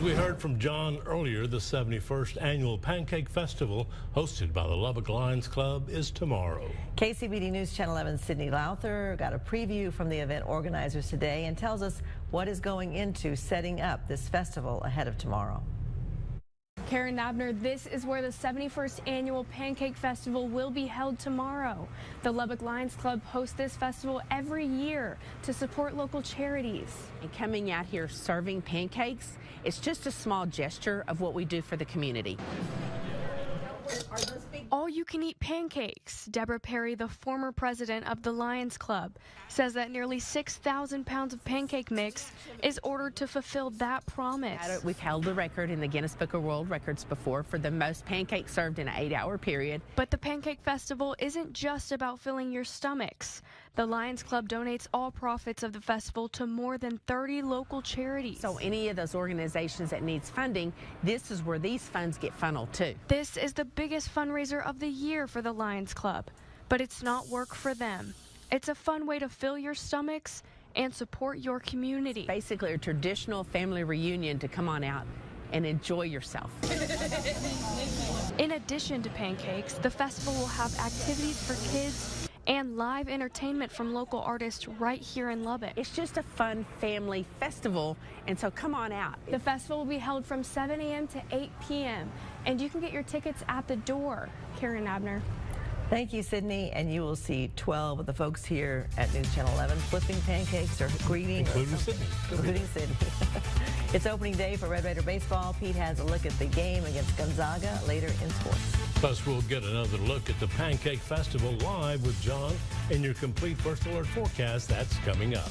We heard from John earlier. The 71st Annual Pancake Festival, hosted by the Lubbock Lions Club, is tomorrow. KCBD News Channel 11's Sydney Lowther got a preview from the event organizers today and tells us what is going into setting up this festival ahead of tomorrow. Karen Abner, this is where the 71st Annual Pancake Festival will be held tomorrow. The Lubbock Lions Club hosts this festival every year to support local charities. And coming out here serving pancakes, it's just a small gesture of what we do for the community. All-you-can-eat pancakes. Deborah Perry, the former president of the Lions Club, says that nearly 6,000 pounds of pancake mix is ordered to fulfill that promise. We've held the record in the Guinness Book of World Records before for the most pancakes served in an 8-hour period. But the Pancake Festival isn't just about filling your stomachs. The Lions Club donates all profits of the festival to more than 30 local charities. So any of those organizations that needs funding, this is where these funds get funneled to. This is the biggest fundraiser of the year for the Lions Club, but it's not work for them. It's a fun way to fill your stomachs and support your community. Basically a traditional family reunion to come on out and enjoy yourself. In addition to pancakes, the festival will have activities for kids and live entertainment from local artists right here in Lubbock. It's just a fun family festival, and so come on out. The festival will be held from 7 a.m. to 8 p.m., and you can get your tickets at the door. Karen Abner. Thank you, Sydney. And you will see 12 of the folks here at News Channel 11 flipping pancakes or greeting. Including Sydney. Including Sydney. It's opening day for Red Raider baseball. Pete has a look at the game against Gonzaga later in sports. Plus, we'll get another look at the Pancake Festival live with John in your complete First Alert forecast. That's coming up.